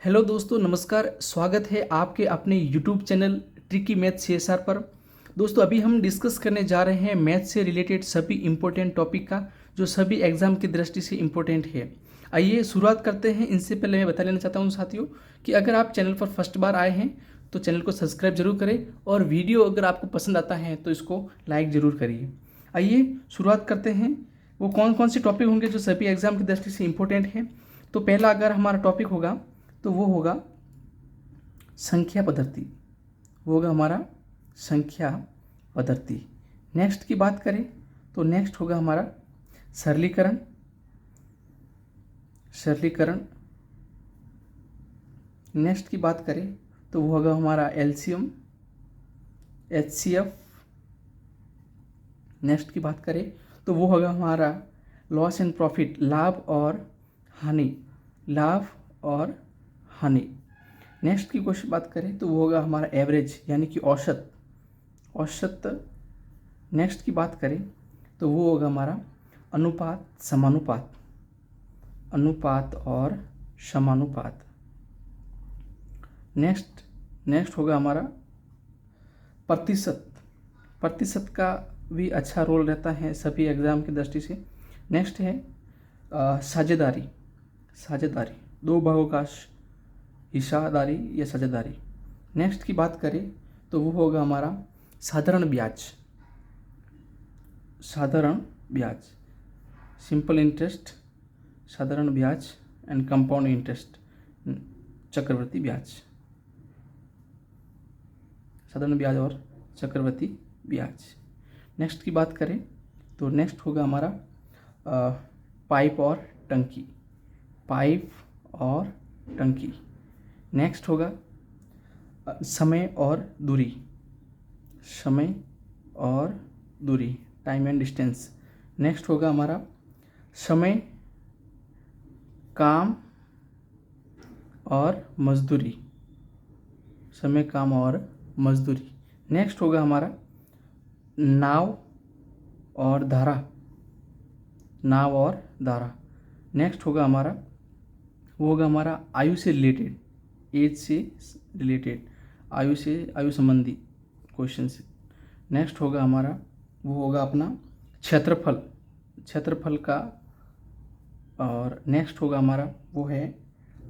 Hello दोस्तों, नमस्कार। स्वागत है आपके अपने YouTube channel tricky math CSR पर। दोस्तों, अभी हम डिस्कस करने जा रहे हैं मैथ से रिलेटेड सभी इम्पोर्टेंट टॉपिक का, जो सभी एग्जाम की दृष्टि से इम्पोर्टेंट है। आइए शुरुआत करते हैं। इनसे पहले मैं बता लेना चाहता हूं साथियों कि अगर आप चैनल पर फर्स्ट बार आए हैं तो चैनल को सब्सक्राइब जरूर करें, और वीडियो अगर आपको पसंद आता है तो इसको लाइक ज़रूर करिए। आइए शुरुआत करते हैं। वो कौन कौन से टॉपिक होंगे जो सभी एग्जाम की दृष्टि से इम्पोर्टेंट है। तो पहला अगर हमारा टॉपिक होगा तो वो होगा संख्या पद्धति। वो होगा हमारा संख्या पद्धति। नेक्स्ट की बात करें तो नेक्स्ट होगा हमारा सरलीकरण। सरलीकरण। नेक्स्ट की बात करें तो वो होगा हमारा एलसीएम, एचसीएफ। नेक्स्ट की बात करें तो वो होगा हमारा लॉस एंड प्रॉफिट, लाभ और हानि, लाभ और हानि। नेक्स्ट की क्वेश्चन बात करें तो वो होगा हमारा एवरेज, यानी कि औसत, औसत। नेक्स्ट की बात करें तो वो होगा हमारा अनुपात, समानुपात, अनुपात और समानुपात। नेक्स्ट होगा हमारा प्रतिशत। प्रतिशत का भी अच्छा रोल रहता है सभी एग्जाम की दृष्टि से। नेक्स्ट है साझेदारी। साझेदारी, दो भागों का हिस्सादारी या साझेदारी। नेक्स्ट की बात करें तो वो होगा हमारा साधारण ब्याज। साधारण ब्याज, सिंपल इंटरेस्ट, साधारण ब्याज एंड कंपाउंड इंटरेस्ट, चक्रवर्ती ब्याज, साधारण ब्याज और चक्रवर्ती ब्याज। नेक्स्ट की बात करें तो नेक्स्ट होगा हमारा पाइप और टंकी, पाइप और टंकी। नेक्स्ट होगा समय और दूरी, समय और दूरी, टाइम एंड डिस्टेंस। नेक्स्ट होगा हमारा समय, काम और मजदूरी, समय, काम और मजदूरी। नेक्स्ट होगा हमारा नाव और धारा, नाव और धारा। नेक्स्ट होगा हमारा वो होगा हमारा आयु से रिलेटेड, एज से रिलेटेड, आयु से, आयु संबंधी क्वेश्चन से। नेक्स्ट होगा हमारा वो होगा अपना क्षेत्रफल, क्षेत्रफल का। और नेक्स्ट होगा हमारा वो है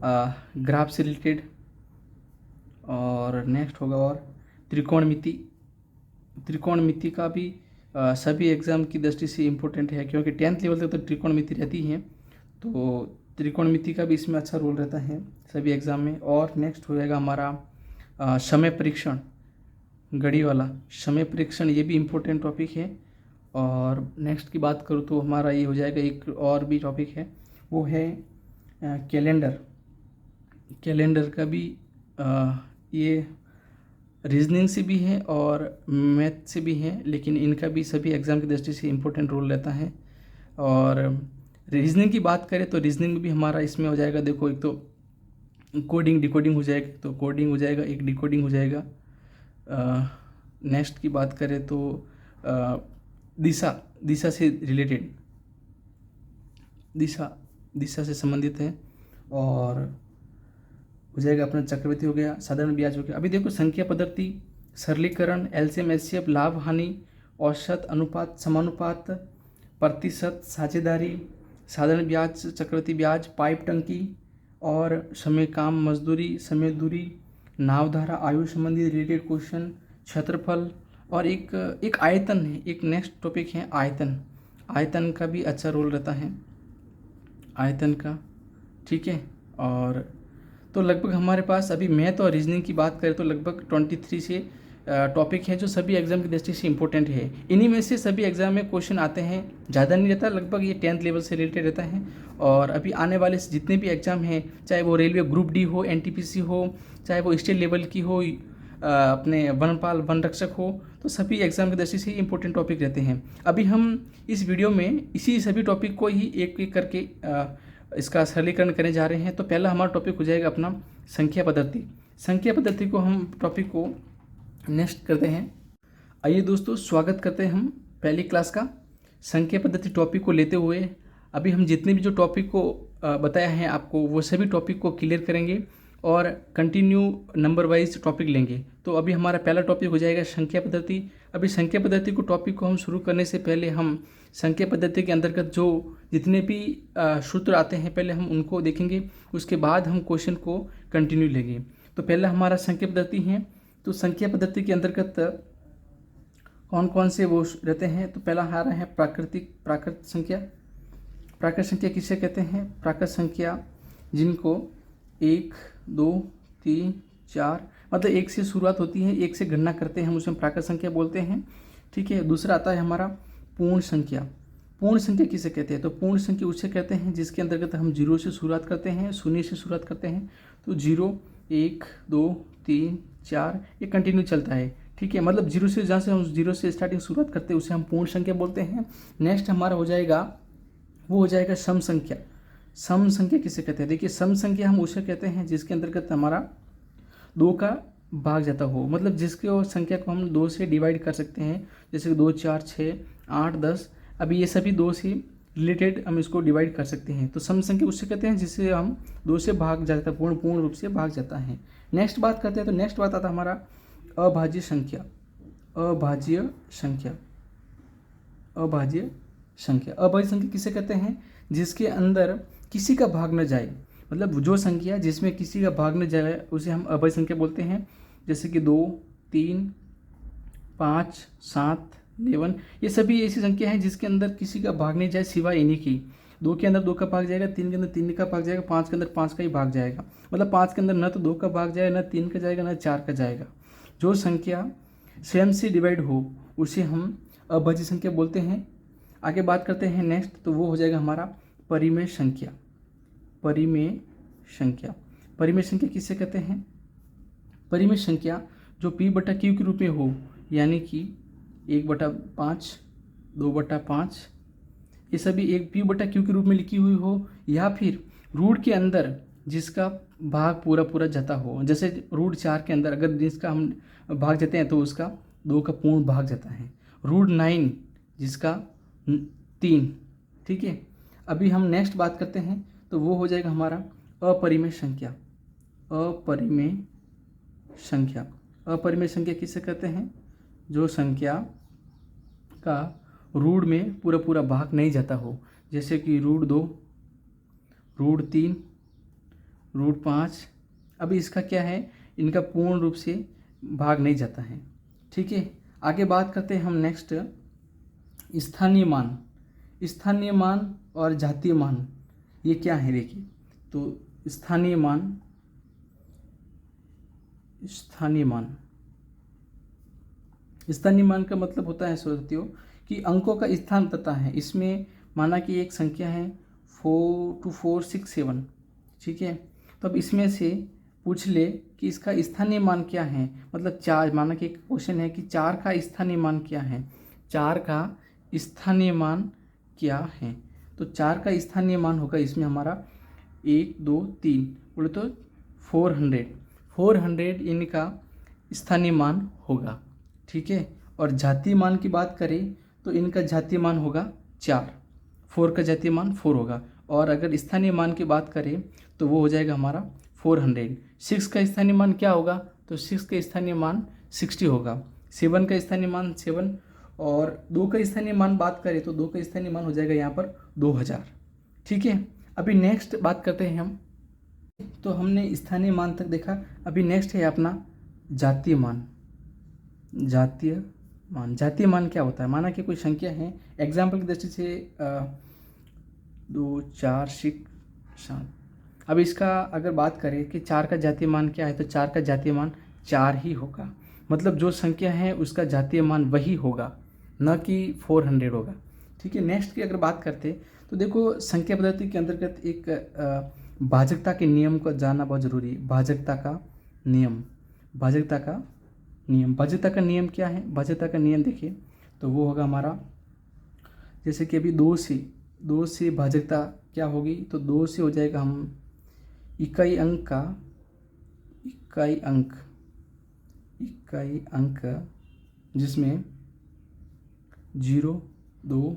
ग्राफ से रिलेटेड। और नेक्स्ट होगा और त्रिकोणमिति। त्रिकोणमिति का भी सभी एग्ज़ाम की दृष्टि से इम्पोर्टेंट है, क्योंकि 10th लेवल तक तो त्रिकोणमिति रहती है, तो त्रिकोणमिति का भी इसमें अच्छा रोल रहता है सभी एग्ज़ाम में। और नेक्स्ट हो जाएगा हमारा समय परीक्षण, घड़ी वाला समय परीक्षण, ये भी इम्पोर्टेंट टॉपिक है। और नेक्स्ट की बात करूँ तो हमारा ये हो जाएगा, एक और भी टॉपिक है वो है कैलेंडर। कैलेंडर का भी ये रीजनिंग से भी है और मैथ से भी है, लेकिन इनका भी सभी एग्ज़ाम की दृष्टि से इम्पोर्टेंट रोल रहता है। और रीजनिंग की बात करें तो रीजनिंग में भी हमारा इसमें हो जाएगा, देखो, एक तो कोडिंग डिकोडिंग हो जाएगा, तो कोडिंग हो जाएगा, एक डिकोडिंग हो जाएगा। नेक्स्ट की बात करें तो दिशा, दिशा से रिलेटेड, दिशा से संबंधित है। और हो जाएगा अपना चक्रवृद्धि हो गया, साधारण ब्याज हो गया। अभी देखो संख्या पद्धति, सरलीकरण, एलसीएम एचसीएफ, लाभ हानि, औसत, अनुपात, समानुपात, प्रतिशत, साझेदारी, साधारण ब्याज, चक्रवृद्धि ब्याज, पाइप टंकी, और समय, काम, मजदूरी, समय, दूरी, नावधारा, आयु संबंधी रिलेटेड क्वेश्चन, क्षेत्रफल, और एक आयतन है, एक नेक्स्ट टॉपिक है आयतन। आयतन का भी अच्छा रोल रहता है, आयतन का, ठीक है। और तो लगभग हमारे पास अभी मैथ और रीजनिंग की बात करें तो लगभग 23 से टॉपिक हैं जो सभी एग्जाम की दृष्टि से इंपॉर्टेंट है। इन्हीं में से सभी एग्जाम में क्वेश्चन आते हैं, ज़्यादा नहीं रहता, लगभग ये 10th लेवल से रिलेटेड रहता है। और अभी आने वाले जितने भी एग्जाम हैं, चाहे वो रेलवे ग्रुप डी हो, एनटीपीसी हो, चाहे वो स्टेट लेवल की हो, अपने वनपाल वन रक्षक हो, तो सभी एग्जाम की दृष्टि से इंपॉर्टेंट टॉपिक रहते हैं। अभी हम इस वीडियो में इसी सभी टॉपिक को ही एक एक करके इसका सरलीकरण करने जा रहे हैं। तो पहला हमारा टॉपिक हो जाएगा अपना संख्या पद्धति। संख्या पद्धति को हम टॉपिक को नेक्स्ट करते हैं। आइए दोस्तों, स्वागत करते हैं हम पहली क्लास का। संख्या पद्धति टॉपिक को लेते हुए अभी हम जितने भी जो टॉपिक को बताया है आपको, वो सभी टॉपिक को क्लियर करेंगे। और कंटिन्यू नंबर वाइज टॉपिक लेंगे। तो अभी हमारा पहला टॉपिक हो जाएगा संख्या पद्धति। अभी संख्या पद्धति को टॉपिक को हम शुरू करने से पहले हम संख्या पद्धति के अंतर्गत जो जितने भी सूत्र आते हैं पहले हम उनको देखेंगे, उसके बाद हम क्वेश्चन को कंटिन्यू लेंगे। तो पहला हमारा संख्या पद्धति है। तो संख्या पद्धति के अंतर्गत कौन कौन से वो रहते हैं? तो पहला हमारा है प्राकृत संख्या। प्राकृत संख्या किसे कहते हैं? प्राकृत संख्या जिनको 1 2 3 4 मतलब 1 से शुरुआत होती है, 1 से गणना करते हैं, हम उसमें प्राकृत संख्या बोलते हैं। ठीक है। दूसरा आता है हमारा पूर्ण संख्या। पूर्ण संख्या किसे कहते हैं? तो पूर्ण संख्या उसे कहते हैं जिसके अंतर्गत हम 0 से शुरुआत करते हैं, शून्य से शुरुआत करते हैं। तो 0 1 2 3 4 ये कंटिन्यू चलता है। ठीक है। मतलब 0 से जहाँ से हम 0 से स्टार्टिंग शुरुआत करते हैं उसे हम पूर्ण संख्या बोलते हैं। नेक्स्ट हमारा हो जाएगा वो हो जाएगा सम संख्या। सम संख्या किसे कहते हैं? देखिए सम संख्या हम उसे कहते हैं जिसके अंतर्गत हमारा 2 का भाग जाता हो, मतलब जिसके संख्या को हम 2 से डिवाइड कर सकते हैं, जैसे 2 4 6 8 10। अभी ये सभी 2 से रिलेटेड हम इसको डिवाइड कर सकते हैं। तो सम संख्या उससे कहते हैं जिससे हम 2 से भाग जाता है, पूर्ण रूप से भाग जाता है। नेक्स्ट बात करते हैं। तो नेक्स्ट बात आता है हमारा अभाज्य संख्या। अभाज्य संख्या। अभाज्य संख्या। अभाज्य संख्या किसे कहते हैं? जिसके अंदर किसी का भाग न जाए, मतलब जो संख्या जिसमें किसी का भाग न जाए उसे हम अभाज्य संख्या बोलते हैं। जैसे कि 2 3 5 7 11 ये सभी ऐसी संख्या हैं जिसके अंदर किसी का भाग नहीं जाए सिवाय इन्हीं की। 2 के अंदर 2 का भाग जाएगा, 3 के अंदर 3 का भाग जाएगा, 5 के अंदर 5 का ही भाग जाएगा। मतलब 5 के अंदर न तो 2 का भाग जाएगा, न 3 का जाएगा, न 4 का जाएगा। जो संख्या स्वयं से डिवाइड हो उसे हम अभाज्य संख्या बोलते हैं। आगे बात करते हैं नेक्स्ट। तो वो हो जाएगा हमारा परिमेय संख्या। परिमेय संख्या। परिमेय संख्या किसे कहते हैं? परिमेय संख्या जो P/Q के रूप में हो, यानी कि 1/5 2/5 ये सभी एक P/Q के रूप में लिखी हुई हो, या फिर रूट के अंदर जिसका भाग पूरा जाता हो। जैसे रूट 4 के अंदर अगर जिसका हम भाग जाते हैं तो उसका 2 का पूर्ण भाग जाता है। रूट 9 जिसका 3। ठीक है। अभी हम नेक्स्ट बात करते हैं। तो वो हो जाएगा हमारा अपरिमेय संख्या। अपरिमेय संख्या। अपरिमेय संख्या किसे कहते हैं? जो संख्या का रूट में पूरा भाग नहीं जाता हो, जैसे कि रूट 2 रूट 3 रूट 5। अभी इसका क्या है? इनका पूर्ण रूप से भाग नहीं जाता है। ठीक है। आगे बात करते हैं हम नेक्स्ट स्थानीय मान। स्थानीय मान और जातीय मान ये क्या है? देखिए तो स्थानीय मान का मतलब होता है साथियों कि अंकों का स्थान बताता है। इसमें माना कि एक संख्या है 4 2 4 6 7। ठीक है। तो अब इसमें से पूछ ले कि इसका स्थानीय मान क्या है। मतलब 4, माना कि एक क्वेश्चन है कि 4 का स्थानीय मान क्या है। 4 का स्थानीय मान क्या है? तो 4 का स्थानीय मान होगा इसमें हमारा 1 2 3 बोले तो 400 इनका स्थानीय मान होगा। ठीक है। और जातीय मान की बात करें तो इनका जातीय मान होगा 4 का जातीय मान 4 होगा। और अगर स्थानीय मान की बात करें तो वो हो जाएगा हमारा 400। 6 का स्थानीय मान क्या होगा? तो 6 का स्थानीय मान 60 होगा। 7 का स्थानीय मान 7। और 2 का स्थानीय मान बात करें तो 2 का स्थानीय मान हो जाएगा यहाँ पर 2000। ठीक है। अभी नेक्स्ट बात करते हैं हम। तो हमने स्थानीय मान तक देखा। अभी नेक्स्ट है अपना जातीय मान। जातीय मान क्या होता है? माना कि कोई संख्या है, एग्जाम्पल की दृष्टि से 2 4 6 7। अब इसका अगर बात करें कि 4 का जातीय मान क्या है, तो 4 का जातीय मान 4 ही होगा। मतलब जो संख्या है उसका जातीय मान वही होगा, न कि 400 होगा। ठीक है। नेक्स्ट की अगर बात करते तो देखो संख्या पद्धति के अंतर्गत एक भाजकता के नियम को जानना बहुत जरूरी है। भाजकता का नियम क्या है? भाजकता का नियम देखिए तो वो होगा हमारा, जैसे कि अभी 2 से भाजकता क्या होगी? तो 2 से हो जाएगा हम इकाई अंक जिसमें 0 2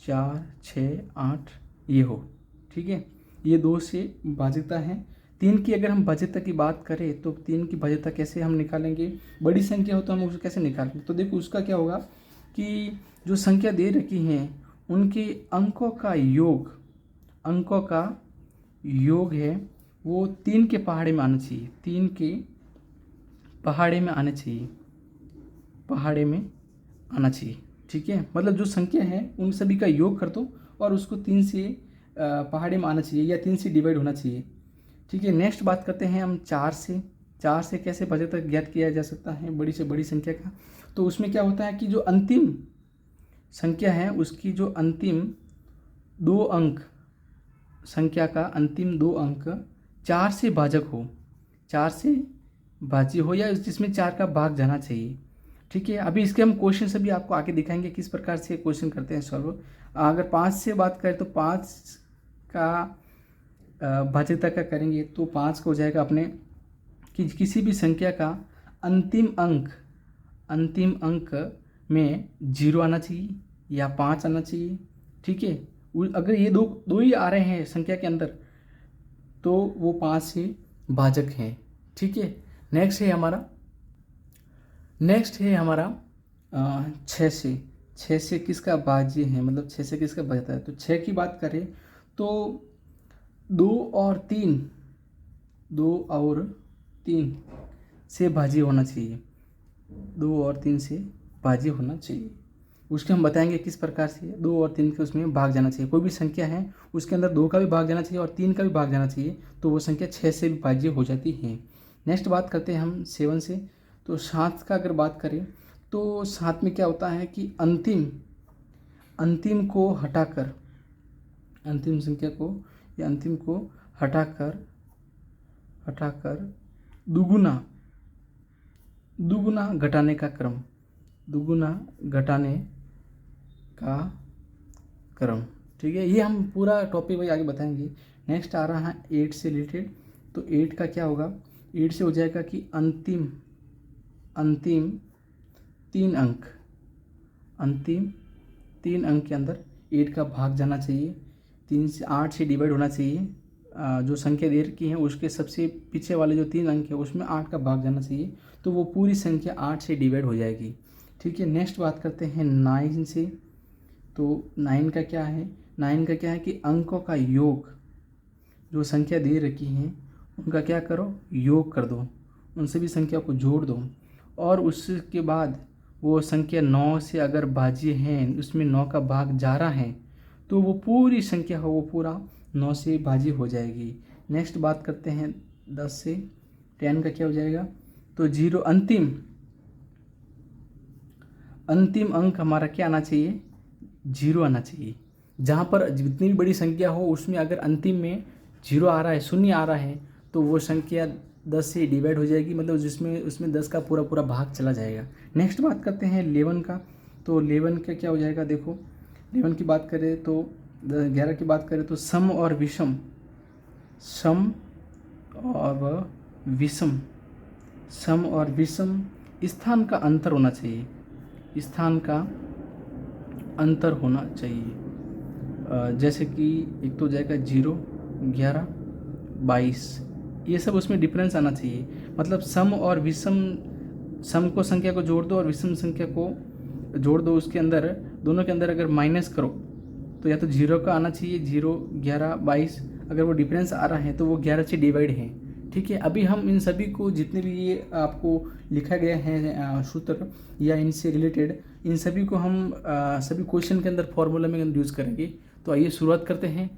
4 6 8 ये हो। ठीक है। ये 2 से भाजकता है। 3 की अगर हम भाज्यता की बात करें तो 3 की भाज्यता कैसे हम निकालेंगे, बड़ी संख्या हो तो हम उसको कैसे निकालेंगे। तो देखो उसका क्या होगा कि जो संख्या दे रखी हैं उनके अंकों का योग है वो 3 के पहाड़े में आना चाहिए, 3 के पहाड़े में आना चाहिए, पहाड़े में आना चाहिए। ठीक है, मतलब जो संख्या है उन सभी का योग कर दो और उसको 3 से पहाड़े में आना चाहिए या 3 से डिवाइड होना चाहिए। ठीक है, नेक्स्ट बात करते हैं हम 4 से। 4 से कैसे भाज्यता ज्ञात किया जा सकता है बड़ी से बड़ी संख्या का। तो उसमें क्या होता है कि जो अंतिम संख्या है उसकी जो अंतिम 2 अंक, संख्या का अंतिम 2 अंक 4 से भाजक हो, 4 से भाज्य हो या जिसमें 4 का भाग जाना चाहिए। ठीक है, अभी इसके हम क्वेश्चन से भी आपको आगे दिखाएंगे किस प्रकार से क्वेश्चन करते हैं सॉल्व। अगर 5 से बात करें तो 5 का भाज्यता का करेंगे तो 5 का हो जाएगा अपने कि किसी भी संख्या का अंतिम अंक में 0 आना चाहिए या 5 आना चाहिए। ठीक है, अगर ये दो ही आ रहे हैं संख्या के अंदर तो वो 5 से भाजक हैं। ठीक है, नेक्स्ट है हमारा 6 से। 6 से किसका भाज्य है, मतलब 6 से किसका भाज्यता है। तो 6 की बात करें तो 2 और 3 से भाज्य होना चाहिए, 2 और 3 से भाज्य होना चाहिए। उसके हम बताएंगे किस प्रकार से 2 और 3 के उसमें भाग जाना चाहिए। कोई भी संख्या है उसके अंदर 2 का भी भाग जाना चाहिए और 3 का भी भाग जाना चाहिए तो वो संख्या 6 से भी भाज्य हो जाती है। नेक्स्ट बात करते हैं हम 7 से। तो 7 का अगर बात करें तो 7 में क्या होता है कि अंतिम को हटाकर, अंतिम संख्या को या अंतिम को हटाकर दुगुना घटाने का क्रम। ठीक है, ये हम पूरा टॉपिक भाई आगे बताएंगे। नेक्स्ट आ रहा है 8 से रिलेटेड। तो 8 का क्या होगा, 8 से हो जाएगा कि अंतिम 3 अंक के अंदर 8 का भाग जाना चाहिए, 3 से 8 से डिवाइड होना चाहिए। जो संख्या दे रखी है उसके सबसे पीछे वाले जो 3 अंक है उसमें 8 का भाग जाना चाहिए तो वो पूरी संख्या 8 से डिवाइड हो जाएगी। ठीक है, नेक्स्ट बात करते हैं 9 से। तो 9 का क्या है, 9 का क्या है कि अंकों का योग, जो संख्या दे रखी है उनका क्या करो, योग कर दो, उन सभी संख्या को जोड़ दो और उसके बाद वो संख्या 9 से अगर भाज्य है, उसमें 9 का भाग जा रहा है तो वो पूरी संख्या हो वो पूरा 9 से भाज्य हो जाएगी। नेक्स्ट बात करते हैं 10 से। 10 का क्या हो जाएगा, तो 0 अंतिम अंक हमारा क्या आना चाहिए, 0 आना चाहिए। जहाँ पर जितनी भी बड़ी संख्या हो उसमें अगर अंतिम में 0 आ रहा है, शून्य आ रहा है तो वो संख्या 10 से डिवाइड हो जाएगी, मतलब उसमें 10 का पूरा भाग चला जाएगा। नेक्स्ट बात करते हैं 11 का। तो 11 का क्या हो जाएगा, देखो 11 की बात करें तो 11 की बात करें तो सम और विषम स्थान का अंतर होना चाहिए, जैसे कि एक तो हो जाएगा 0, 11, 22, ये सब उसमें डिफरेंस आना चाहिए। मतलब सम को संख्या को जोड़ दो और विषम संख्या को जोड़ दो, उसके अंदर दोनों के अंदर अगर माइनस करो तो या तो 0 का आना चाहिए, 0, 11, 22, अगर वो डिफरेंस आ रहा है तो वो 11 से डिवाइड है। ठीक है, अभी हम इन सभी को जितने भी ये आपको लिखा गया है सूत्र या इनसे रिलेटेड, इन सभी को हम सभी क्वेश्चन के अंदर फॉर्मूला में यूज़ करेंगे। तो आइए शुरुआत करते हैं।